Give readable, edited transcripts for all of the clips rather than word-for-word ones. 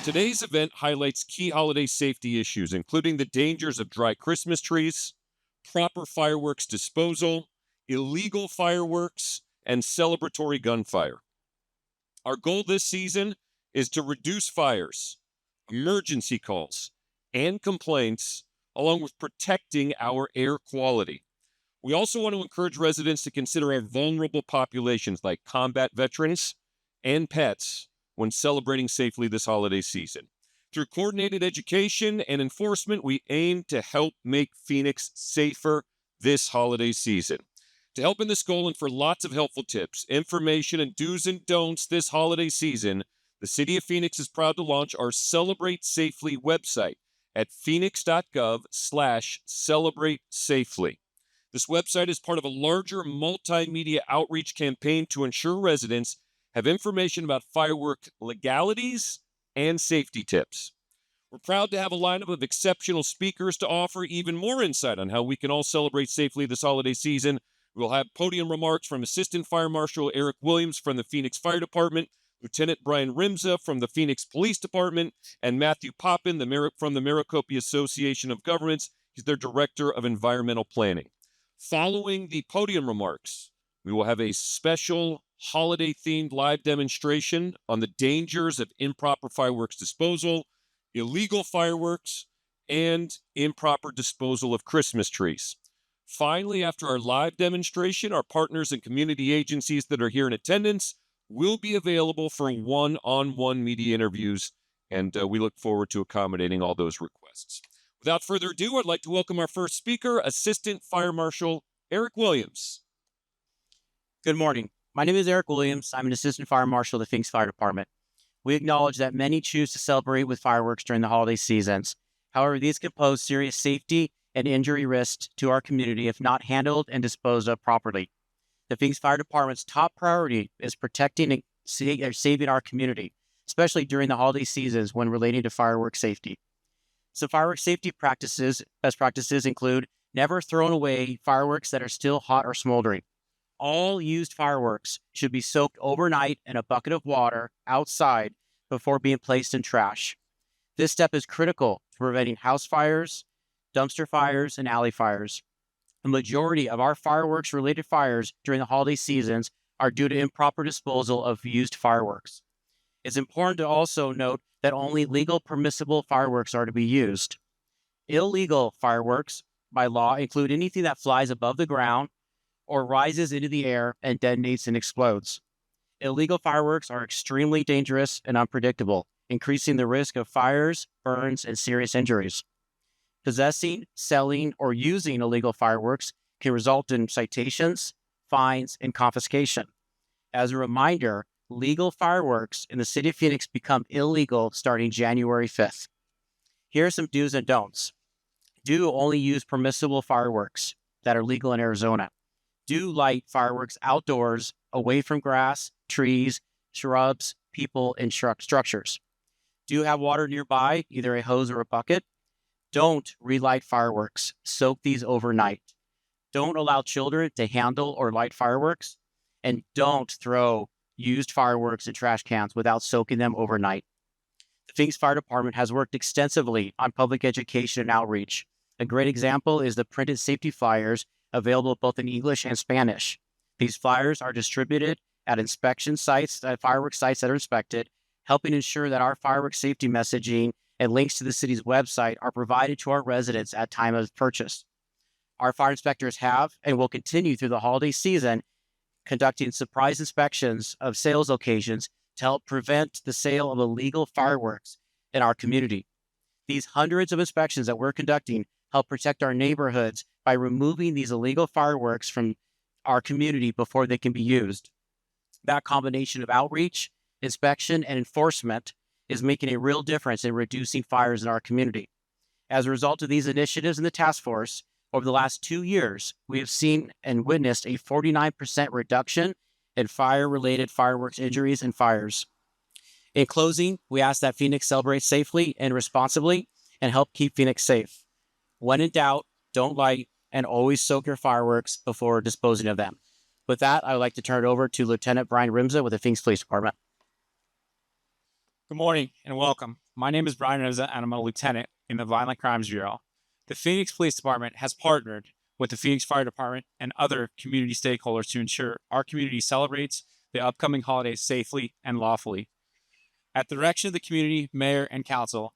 Today's event highlights key holiday safety issues, including the dangers of dry Christmas trees, proper fireworks disposal, illegal fireworks, and celebratory gunfire. Our goal this season is to reduce fires, emergency calls, and complaints, along with protecting our air quality. We also want to encourage residents to consider our vulnerable populations like combat veterans and pets when celebrating safely this holiday season. Through coordinated education and enforcement, we aim to help make Phoenix safer this holiday season. To help in this goal and for lots of helpful tips, information, and do's and don'ts this holiday season, the City of Phoenix is proud to launch our Celebrate Safely website at Phoenix.gov/celebrate safely. This website is part of a larger multimedia outreach campaign to ensure residents have information about firework legalities and safety tips. We're proud to have a lineup of exceptional speakers to offer even more insight on how we can all celebrate safely this holiday season. We'll have podium remarks from Assistant Fire Marshal Eric Williams from the Phoenix Fire Department, Lieutenant Brian Rimza from the Phoenix Police Department, and Matthew Poppin from the Maricopa Association of Governments. He's their Director of Environmental Planning. Following the podium remarks, we will have a special holiday-themed live demonstration on the dangers of improper fireworks disposal, illegal fireworks, and improper disposal of Christmas trees. Finally, after our live demonstration, our partners and community agencies that are here in attendance will be available for one-on-one media interviews, and we look forward to accommodating all those requests. Without further ado, I'd like to welcome our first speaker, Assistant Fire Marshal Eric Williams. Good morning. My name is Eric Williams. I'm an Assistant Fire Marshal of the Phoenix Fire Department. We acknowledge that many choose to celebrate with fireworks during the holiday seasons. However, these can pose serious safety and injury risks to our community if not handled and disposed of properly. The Phoenix Fire Department's top priority is protecting and saving our community, especially during the holiday seasons when relating to fireworks safety. Some fireworks safety best practices include never throwing away fireworks that are still hot or smoldering. All used fireworks should be soaked overnight in a bucket of water outside before being placed in trash. This step is critical to preventing house fires, dumpster fires, and alley fires. The majority of our fireworks-related fires during the holiday seasons are due to improper disposal of used fireworks. It's important to also note that only legal permissible fireworks are to be used. Illegal fireworks, by law, include anything that flies above the ground or rises into the air and detonates and explodes. Illegal fireworks are extremely dangerous and unpredictable, increasing the risk of fires, burns, and serious injuries. Possessing, selling, or using illegal fireworks can result in citations, fines, and confiscation. As a reminder, legal fireworks in the city of Phoenix become illegal starting January 5th. Here are some do's and don'ts. Do only use permissible fireworks that are legal in Arizona. Do light fireworks outdoors, away from grass, trees, shrubs, people, and structures. Do have water nearby, either a hose or a bucket. Don't relight fireworks. Soak these overnight. Don't allow children to handle or light fireworks. And don't throw used fireworks in trash cans without soaking them overnight. The Phoenix Fire Department has worked extensively on public education and outreach. A great example is the printed safety flyers available both in English and Spanish. These flyers are distributed at inspection sites, at fireworks sites that are inspected, helping ensure that our fireworks safety messaging and links to the city's website are provided to our residents at time of purchase. Our fire inspectors have and will continue through the holiday season conducting surprise inspections of sales locations to help prevent the sale of illegal fireworks in our community. These hundreds of inspections that we're conducting help protect our neighborhoods by removing these illegal fireworks from our community before they can be used. That combination of outreach, inspection, and enforcement is making a real difference in reducing fires in our community. As a result of these initiatives in the task force, over the last 2 years, we have seen and witnessed a 49% reduction in fire-related fireworks injuries and fires. In closing, we ask that Phoenix celebrate safely and responsibly and help keep Phoenix safe. When in doubt, don't light and always soak your fireworks before disposing of them. With that, I would like to turn it over to Lieutenant Brian Rimza with the Phoenix Police Department. Good morning and welcome. My name is Brian Reza, and I'm a lieutenant in the Violent Crimes Bureau. The Phoenix Police Department has partnered with the Phoenix Fire Department and other community stakeholders to ensure our community celebrates the upcoming holidays safely and lawfully. At the direction of the community, mayor, and council,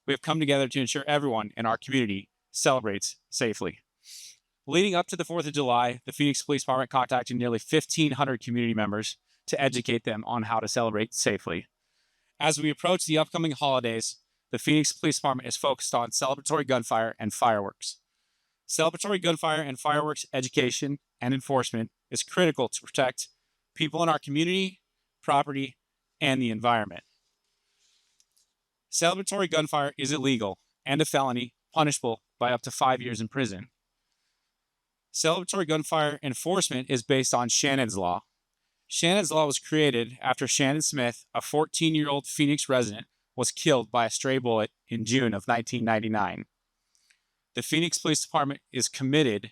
we have come together to ensure everyone in our community celebrates safely. Leading up to the 4th of July, the Phoenix Police Department contacted nearly 1,500 community members to educate them on how to celebrate safely. As we approach the upcoming holidays, the Phoenix Police Department is focused on celebratory gunfire and fireworks. Celebratory gunfire and fireworks education and enforcement is critical to protect people in our community, property, and the environment. Celebratory gunfire is illegal and a felony, punishable by up to 5 years in prison. Celebratory gunfire enforcement is based on Shannon's Law. Shannon's Law was created after Shannon Smith, a 14-year-old Phoenix resident, was killed by a stray bullet in June of 1999. The Phoenix Police Department is committed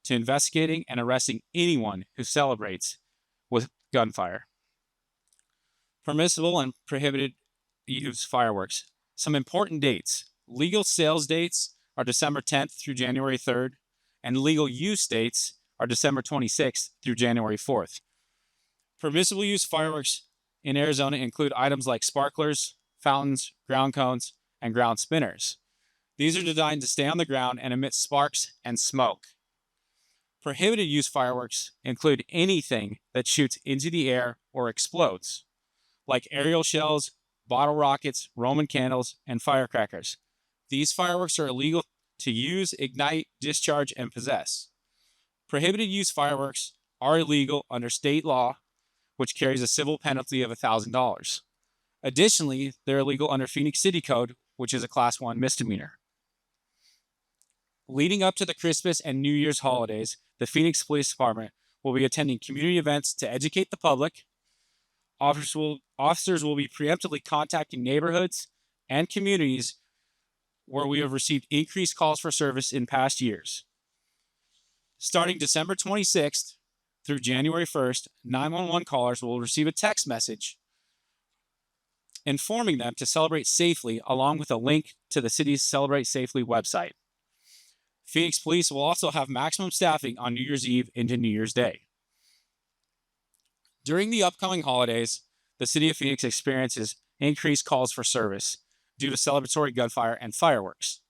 to investigating and arresting anyone who celebrates with gunfire. Permissible and prohibited use fireworks. Some important dates. Legal sales dates are December 10th through January 3rd, and legal use dates are December 26th through January 4th. Permissible use fireworks in Arizona include items like sparklers, fountains, ground cones, and ground spinners. These are designed to stay on the ground and emit sparks and smoke. Prohibited use fireworks include anything that shoots into the air or explodes, like aerial shells, bottle rockets, Roman candles, and firecrackers. These fireworks are illegal to use, ignite, discharge, and possess. Prohibited use fireworks are illegal under state law, which carries a civil penalty of $1,000. Additionally, they're illegal under Phoenix City Code, which is a Class 1 misdemeanor. Leading up to the Christmas and New Year's holidays, the Phoenix Police Department will be attending community events to educate the public. Officers will be preemptively contacting neighborhoods and communities where we have received increased calls for service in past years. Starting December 26th through January 1st, 911 callers will receive a text message informing them to celebrate safely, along with a link to the city's Celebrate Safely website. Phoenix Police will also have maximum staffing on New Year's Eve into New Year's Day. During the upcoming holidays, the city of Phoenix experiences increased calls for service due to celebratory gunfire and fireworks.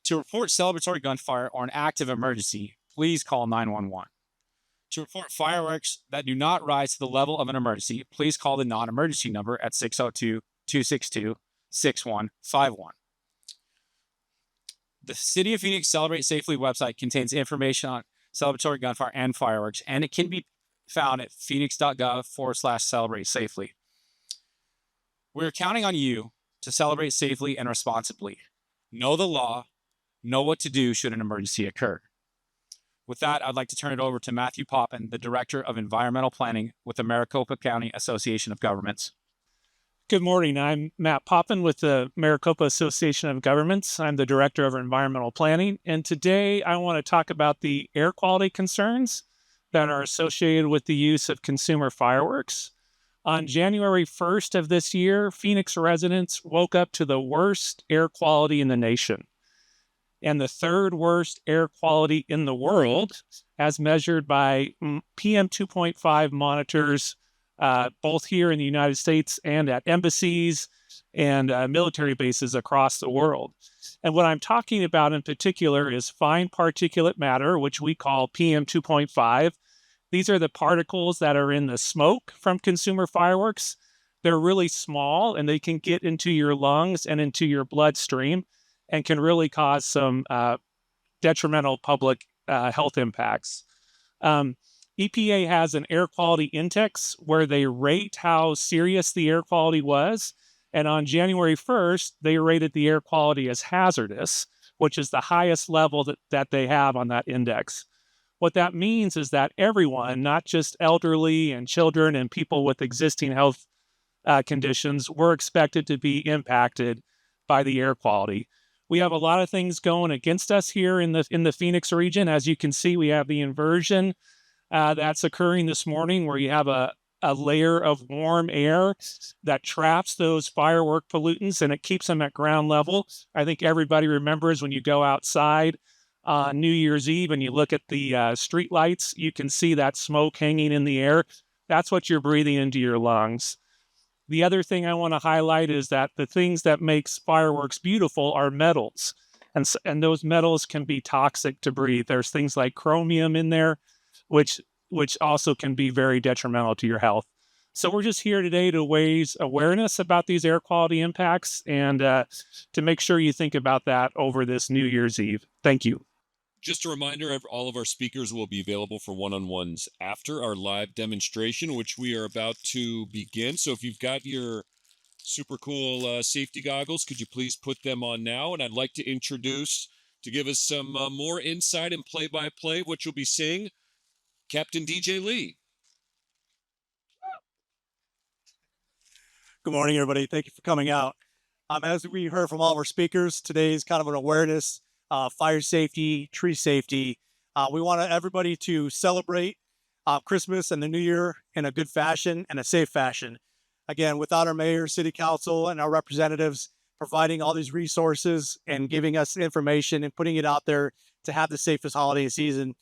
To report celebratory gunfire or an active emergency, please call 911. To report fireworks that do not rise to the level of an emergency, please call the non-emergency number at 602-262-6151. The City of Phoenix Celebrate Safely website contains information on celebratory gunfire and fireworks, and it can be found at Phoenix.gov/celebrate safely. We're counting on you to celebrate safely and responsibly. Know the law, know what to do should an emergency occur. With that, I'd like to turn it over to Matthew Poppin, the Director of Environmental Planning with the Maricopa County Association of Governments. Good morning. I'm Matt Poppin with the Maricopa Association of Governments. I'm the Director of Environmental Planning, and today I want to talk about the air quality concerns that are associated with the use of consumer fireworks. On January 1st of this year, Phoenix residents woke up to the worst air quality in the nation and the third worst air quality in the world, as measured by PM 2.5 monitors, both here in the United States and at embassies and military bases across the world. And what I'm talking about in particular is fine particulate matter, which we call PM 2.5. These are the particles that are in the smoke from consumer fireworks. They're really small and they can get into your lungs and into your bloodstream and can really cause some detrimental public health impacts. EPA has an air quality index where they rate how serious the air quality was. And on January 1st, they rated the air quality as hazardous, which is the highest level that they have on that index. What that means is that everyone, not just elderly and children and people with existing health conditions, were expected to be impacted by the air quality. We have a lot of things going against us here in the Phoenix region. As you can see, we have the inversion that's occurring this morning, where you have a a layer of warm air that traps those firework pollutants and it keeps them at ground level. I think everybody remembers when you go outside on New Year's Eve and you look at the street lights, you can see that smoke hanging in the air. That's what you're breathing into your lungs. The other thing I want to highlight is that the things that makes fireworks beautiful are metals. And those metals can be toxic to breathe. There's things like chromium in there, which also can be very detrimental to your health. So we're just here today to raise awareness about these air quality impacts and to make sure you think about that over this New Year's Eve. Thank you. Just a reminder, all of our speakers will be available for one-on-ones after our live demonstration, which we are about to begin. So if you've got your super cool safety goggles, could you please put them on now? And I'd like to introduce, to give us some more insight and play-by-play, what you'll be seeing, Captain DJ Lee. Good morning, everybody. Thank you for coming out. As we heard from all of our speakers, today is kind of an awareness, fire safety, tree safety. We want everybody to celebrate Christmas and the New Year in a good fashion and a safe fashion. Again, without our mayor, city council, and our representatives providing all these resources and giving us information and putting it out there to have the safest holiday season,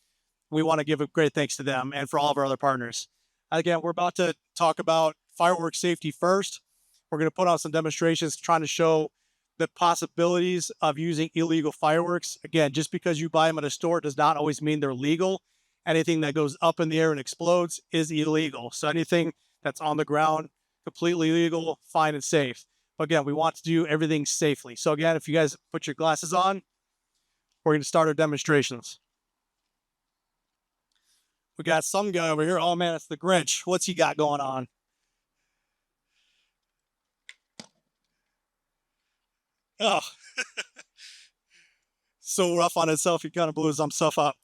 we want to give a great thanks to them and for all of our other partners. Again, we're about to talk about fireworks safety first. We're going to put on some demonstrations trying to show the possibilities of using illegal fireworks. Again, just because you buy them at a store does not always mean they're legal. Anything that goes up in the air and explodes is illegal. So anything that's on the ground, completely legal, fine and safe. But again, we want to do everything safely. So again, if you guys put your glasses on, we're going to start our demonstrations. We got some guy over here. Oh man, it's the Grinch. What's he got going on? Oh, so rough on itself. He kind of blew himself up.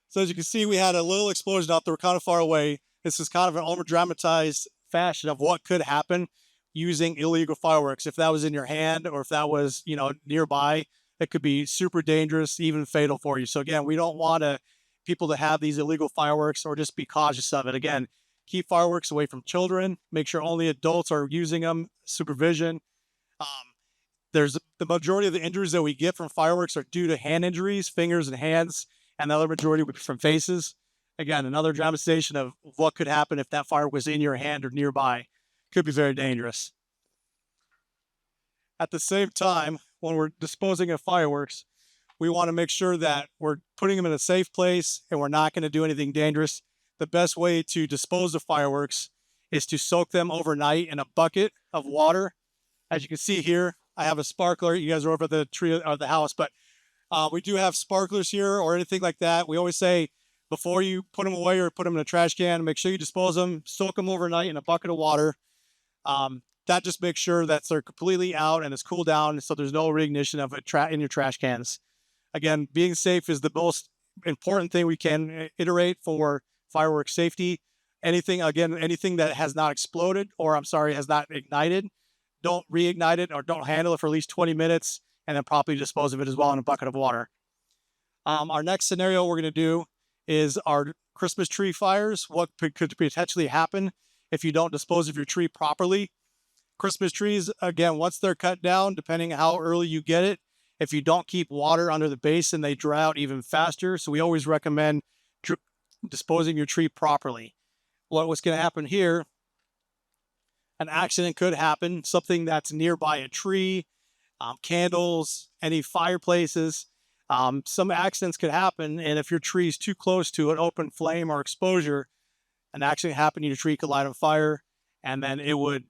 So as you can see, we had a little explosion out there kind of far away. This is kind of an over-dramatized fashion of what could happen using illegal fireworks. If that was in your hand or if that was, nearby, it could be super dangerous, even fatal for you. So again, we don't want people to have these illegal fireworks or just be cautious of it. Again, keep fireworks away from children. Make sure only adults are using them, supervision. There's the majority of the injuries that we get from fireworks are due to hand injuries, fingers and hands, and the other majority would be from faces. Again, another dramatization of what could happen if that firework was in your hand or nearby. Could be very dangerous. At the same time, when we're disposing of fireworks, we want to make sure that we're putting them in a safe place and we're not going to do anything dangerous. The best way to dispose of fireworks is to soak them overnight in a bucket of water. As you can see here, I have a sparkler. You guys are over at the tree or the house, but we do have sparklers here or anything like that. We always say before you put them away or put them in a trash can, make sure you dispose them, soak them overnight in a bucket of water. That just makes sure that they're completely out and it's cooled down so there's no reignition of it in your trash cans. Again, being safe is the most important thing we can iterate for fireworks safety. Anything that has not exploded or has not ignited, don't reignite it or don't handle it for at least 20 minutes and then properly dispose of it as well in a bucket of water. Our next scenario we're going to do is our Christmas tree fires. What could potentially happen if you don't dispose of your tree properly? Christmas trees, again, once they're cut down, depending on how early you get it, if you don't keep water under the basin, they dry out even faster. So we always recommend disposing your tree properly. What's going to happen here, an accident could happen, something that's nearby a tree, candles, any fireplaces. Some accidents could happen, and if your tree is too close to an open flame or exposure, an accident happened, your tree could light on fire, and then it would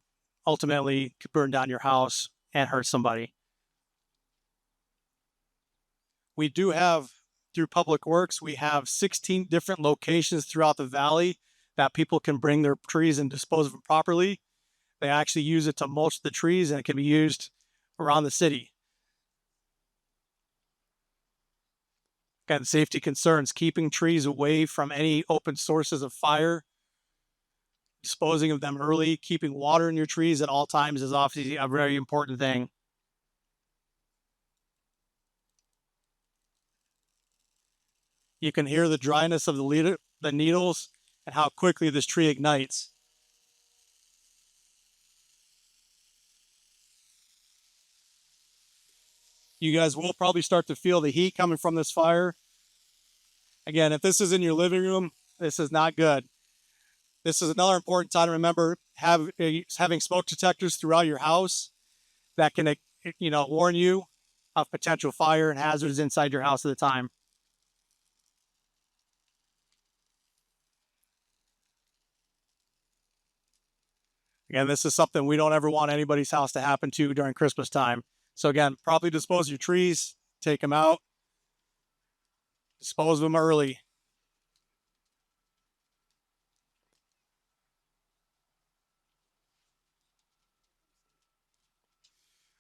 ultimately burn down your house and hurt somebody. We do have, through Public Works, we have 16 different locations throughout the valley that people can bring their trees and dispose of them properly. They actually use it to mulch the trees, and it can be used around the city. Again, safety concerns, keeping trees away from any open sources of fire, disposing of them early, keeping water in your trees at all times is obviously a very important thing. You can hear the dryness of the needles and how quickly this tree ignites. You guys will probably start to feel the heat coming from this fire. Again, if this is in your living room, this is not good. This is another important time to remember having smoke detectors throughout your house that can, warn you of potential fire and hazards inside your house at the time. Again, this is something we don't ever want anybody's house to happen to during Christmas time. So again, probably dispose of your trees, take them out, dispose of them early.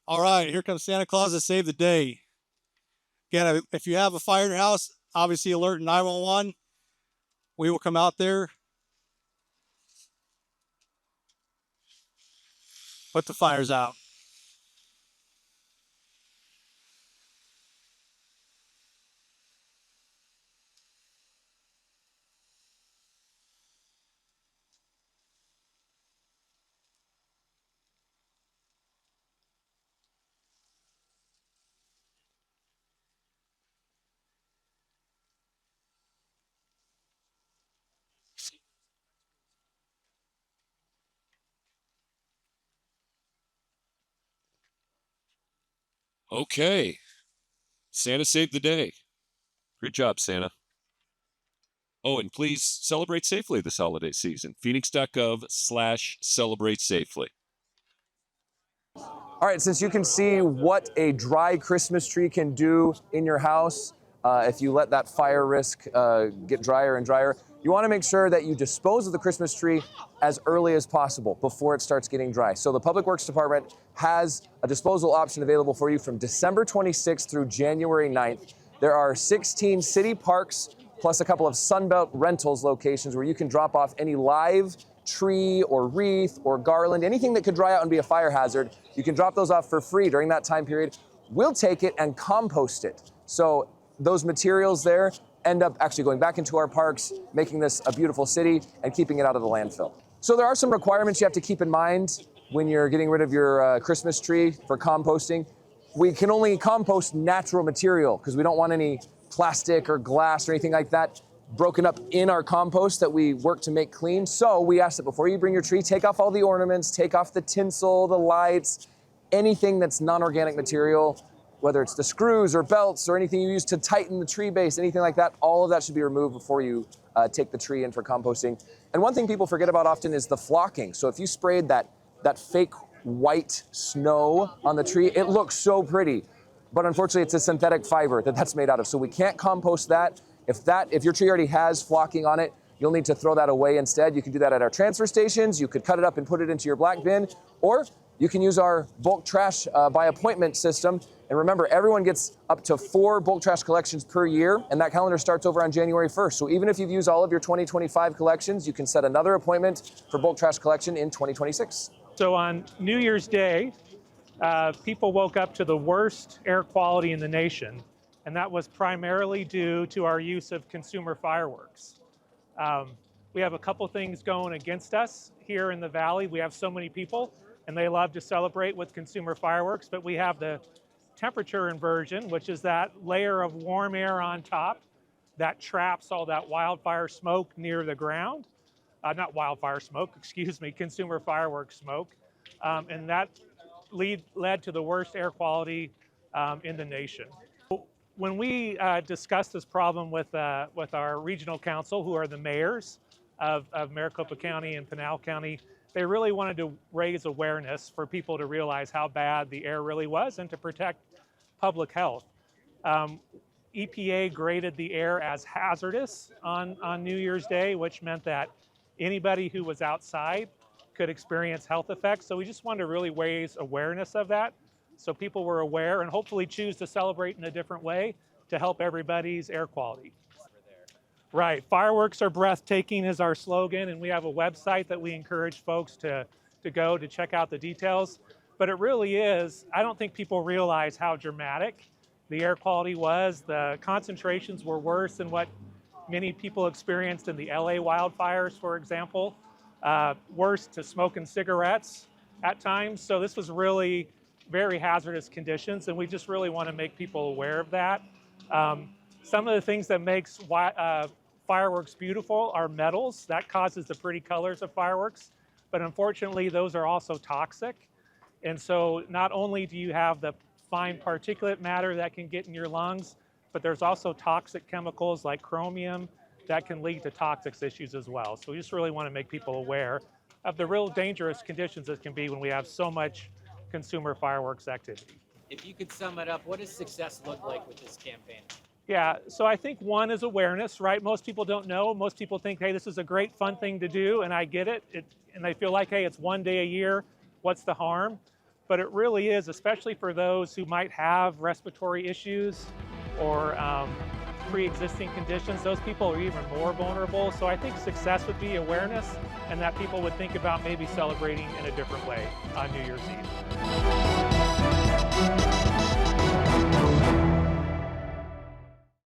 All right, here comes Santa Claus to save the day. Again, if you have a fire in your house, obviously alert 911. We will come out there, put the fires out. Okay. Santa saved the day. Great job, Santa. Oh, and please celebrate safely this holiday season. Phoenix.gov/celebrate safely. All right, since you can see what a dry Christmas tree can do in your house, if you let that fire risk get drier and drier, you want to make sure that you dispose of the Christmas tree as early as possible before it starts getting dry. So the Public Works Department has a disposal option available for you from December 26th through January 9th. There are 16 city parks plus a couple of Sunbelt rentals locations where you can drop off any live tree or wreath or garland, anything that could dry out and be a fire hazard. You can drop those off for free during that time period. We'll take it and compost it. So those materials there end up actually going back into our parks, making this a beautiful city and keeping it out of the landfill. So there are some requirements you have to keep in mind when you're getting rid of your Christmas tree for composting. We can only compost natural material because we don't want any plastic or glass or anything like that broken up in our compost that we work to make clean. So we ask that before you bring your tree, take off all the ornaments, take off the tinsel, the lights, anything that's non-organic material, whether it's the screws or belts or anything you use to tighten the tree base, anything like that, all of that should be removed before you take the tree in for composting. And one thing people forget about often is the flocking. So if you sprayed that fake white snow on the tree, it looks so pretty. But unfortunately, it's a synthetic fiber that's made out of. So we can't compost that. If your tree already has flocking on it, you'll need to throw that away instead. You can do that at our transfer stations. You could cut it up and put it into your black bin, or you can use our bulk trash by appointment system. And remember, everyone gets up to 4 bulk trash collections per year, and that calendar starts over on January 1st. So even if you've used all of your 2025 collections, you can set another appointment for bulk trash collection in 2026. So on New Year's Day, people woke up to the worst air quality in the nation, and that was primarily due to our use of consumer fireworks. We have a couple things going against us here in the Valley. We have so many people, and they love to celebrate with consumer fireworks, but we have the temperature inversion, which is that layer of warm air on top that traps all that wildfire smoke near the ground. Not wildfire smoke, excuse me, consumer fireworks smoke. And that led to the worst air quality in the nation. When we discussed this problem with our regional council, who are the mayors of Maricopa County and Pinal County, they really wanted to raise awareness for people to realize how bad the air really was and to protect public health. EPA graded the air as hazardous on New Year's Day, which meant that anybody who was outside could experience health effects. So we just wanted to really raise awareness of that so people were aware and hopefully choose to celebrate in a different way to help everybody's air quality. Right, fireworks are breathtaking is our slogan, and we have a website that we encourage folks to go to check out the details. But it really is, I don't think people realize how dramatic the air quality was. The concentrations were worse than what many people experienced in the LA wildfires, for example, worse to smoking cigarettes at times. So this was really very hazardous conditions, and we just really want to make people aware of that. Some of the things that makes fireworks beautiful are metals. That causes the pretty colors of fireworks, but unfortunately those are also toxic. And so not only do you have the fine particulate matter that can get in your lungs, but there's also toxic chemicals like chromium that can lead to toxic issues as well. So we just really want to make people aware of the real dangerous conditions that can be when we have so much consumer fireworks activity. If you could sum it up, what does success look like with this campaign? Yeah, so I think one is awareness, right? Most people don't know. Most people think, hey, this is a great fun thing to do, and I get it. And they feel like, hey, it's one day a year. What's the harm? But it really is, especially for those who might have respiratory issues or pre-existing conditions. Those people are even more vulnerable. So I think success would be awareness, and that people would think about maybe celebrating in a different way on New Year's Eve.